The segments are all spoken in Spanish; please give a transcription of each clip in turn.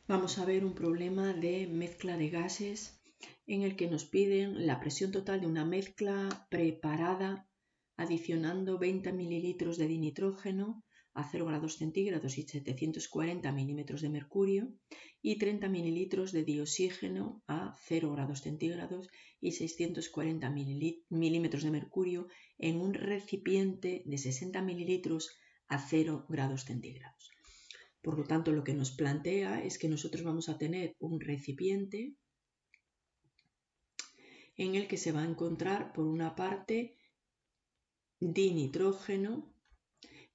Vamos a ver un problema de mezcla de gases en el que nos piden la presión total de una mezcla preparada adicionando 20 mililitros de dinitrógeno a 0 grados centígrados y 740 milímetros de mercurio y 30 mililitros de dioxígeno a 0 grados centígrados y 640 milímetros de mercurio en un recipiente de 60 mililitros a 0 grados centígrados. Por lo tanto, lo que nos plantea es que nosotros vamos a tener un recipiente en el que se va a encontrar, por una parte, dinitrógeno,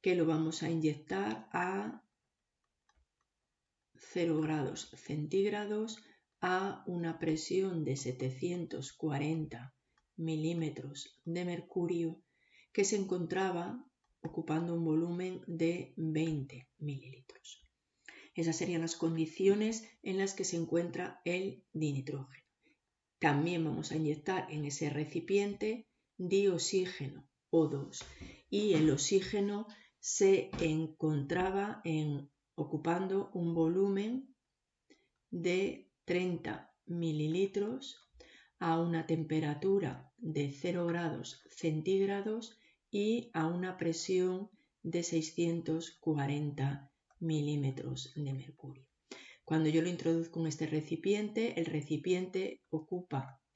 que lo vamos a inyectar a 0 grados centígrados a una presión de 740 milímetros de mercurio, que se encontraba ocupando un volumen de 20 mililitros. Esas serían las condiciones en las que se encuentra el dinitrógeno. También vamos a inyectar en ese recipiente dioxígeno O2 y el oxígeno se encontraba ocupando un volumen de 30 mililitros a una temperatura de 0 grados centígrados y a una presión de 640 milímetros de mercurio. Cuando yo lo introduzco en este recipiente, el recipiente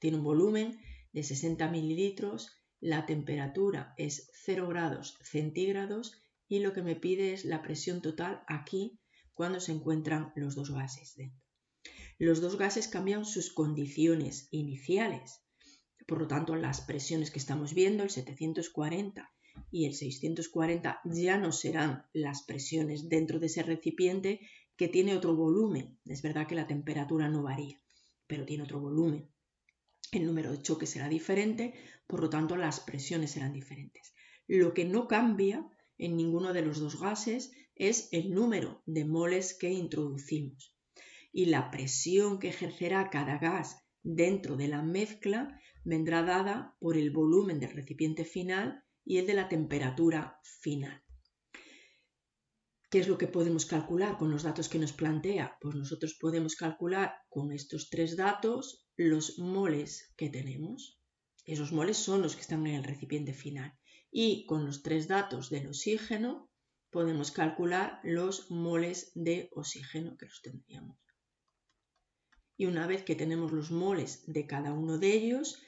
tiene un volumen de 60 mililitros, la temperatura es 0 grados centígrados y lo que me pide es la presión total aquí cuando se encuentran los dos gases dentro. Los dos gases cambian sus condiciones iniciales, por lo tanto las presiones que estamos viendo, el 740 y el 640, ya no serán las presiones dentro de ese recipiente que tiene otro volumen. Es verdad que la temperatura no varía, pero tiene otro volumen. El número de choques será diferente, por lo tanto las presiones serán diferentes. Lo que no cambia en ninguno de los dos gases es el número de moles que introducimos. Y la presión que ejercerá cada gas dentro de la mezcla vendrá dada por el volumen del recipiente final y el de la temperatura final. ¿Qué es lo que podemos calcular con los datos que nos plantea? Pues nosotros podemos calcular con estos tres datos los moles que tenemos. Esos moles son los que están en el recipiente final. Y con los tres datos del oxígeno podemos calcular los moles de oxígeno que los tendríamos. Y una vez que tenemos los moles de cada uno de ellos,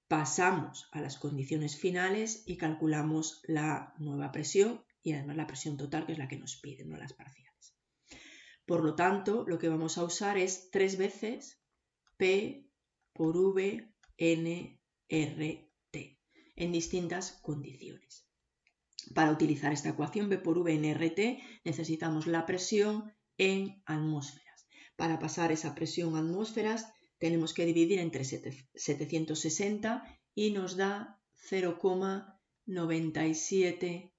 pasamos a las condiciones finales y calculamos la nueva presión y además la presión total, que es la que nos piden, no las parciales. Por lo tanto, lo que vamos a usar es 3 veces P por V N R T en distintas condiciones. Para utilizar esta ecuación B por V N R T necesitamos la presión en atmósferas. Para pasar esa presión a atmósferas tenemos que dividir entre 760 y nos da 0,97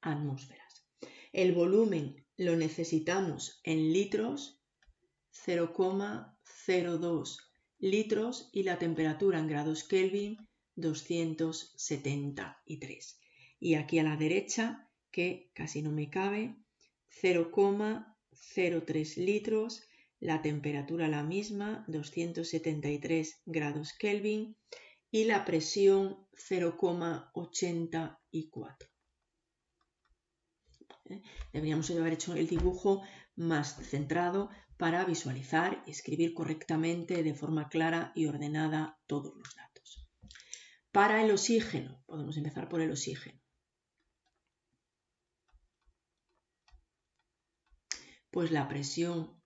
atmósferas. El volumen lo necesitamos en litros, 0,02 litros, y la temperatura en grados Kelvin, 273. Y aquí a la derecha, que casi no me cabe, 0,03 litros, la temperatura la misma, 273 grados Kelvin, y la presión 0,84. Deberíamos haber hecho el dibujo más centrado para visualizar y escribir correctamente de forma clara y ordenada todos los datos. Para el oxígeno, podemos empezar por el oxígeno. Pues la presión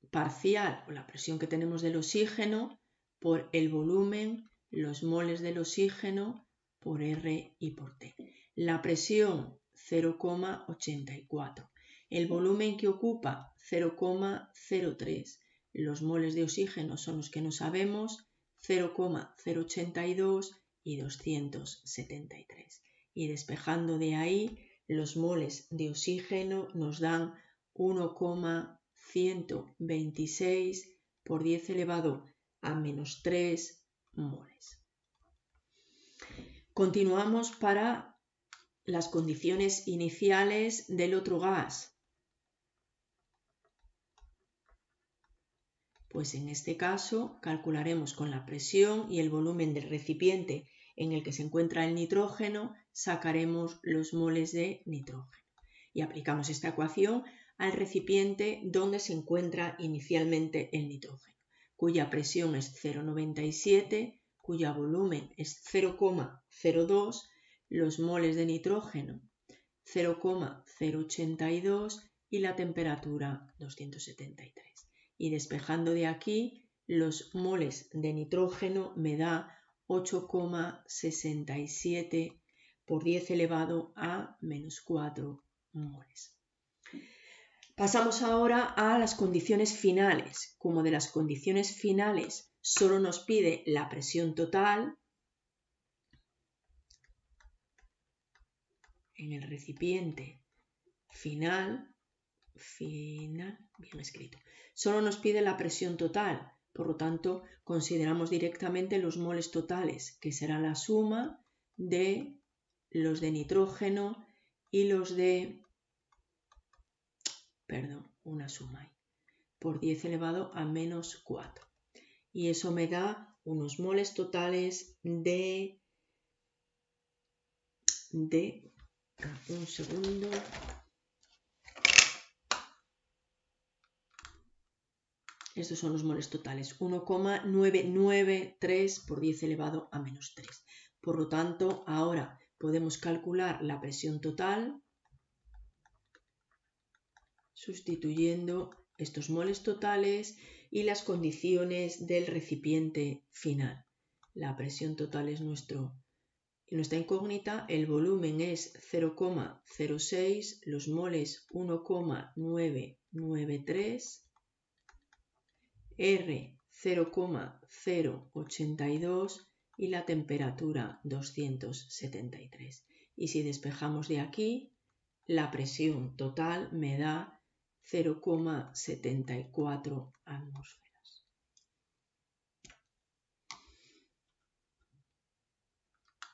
parcial o la presión que tenemos del oxígeno por el volumen, los moles del oxígeno por R y por T. La presión 0,84. El volumen que ocupa 0,03. Los moles de oxígeno son los que no sabemos, 0,082 y 273. Y despejando de ahí, los moles de oxígeno nos dan 1,126 por 10 elevado a menos 3 moles. Continuamos para las condiciones iniciales del otro gas. Pues en este caso calcularemos con la presión y el volumen del recipiente en el que se encuentra el nitrógeno, sacaremos los moles de nitrógeno. Y aplicamos esta ecuación al recipiente donde se encuentra inicialmente el nitrógeno, cuya presión es 0,97, cuyo volumen es 0,02, los moles de nitrógeno 0,082 y la temperatura 273. Y despejando de aquí, los moles de nitrógeno me da 8,67 por 10 elevado a menos 4 moles. Pasamos ahora a las condiciones finales. Como de las condiciones finales solo nos pide la presión total en el recipiente final, bien escrito, solo nos pide la presión total, por lo tanto consideramos directamente los moles totales, que será la suma de los de nitrógeno y los de, una suma ahí, por 10 elevado a menos 4. Y eso me da unos moles totales de un segundo. Estos son los moles totales, 1,993 por 10 elevado a menos 3. Por lo tanto, ahora podemos calcular la presión total sustituyendo estos moles totales y las condiciones del recipiente final. La presión total es nuestra incógnita, el volumen es 0,06, los moles 1,993, R 0,082 y la temperatura 273. Y si despejamos de aquí, la presión total me da 0,74 atmósferas.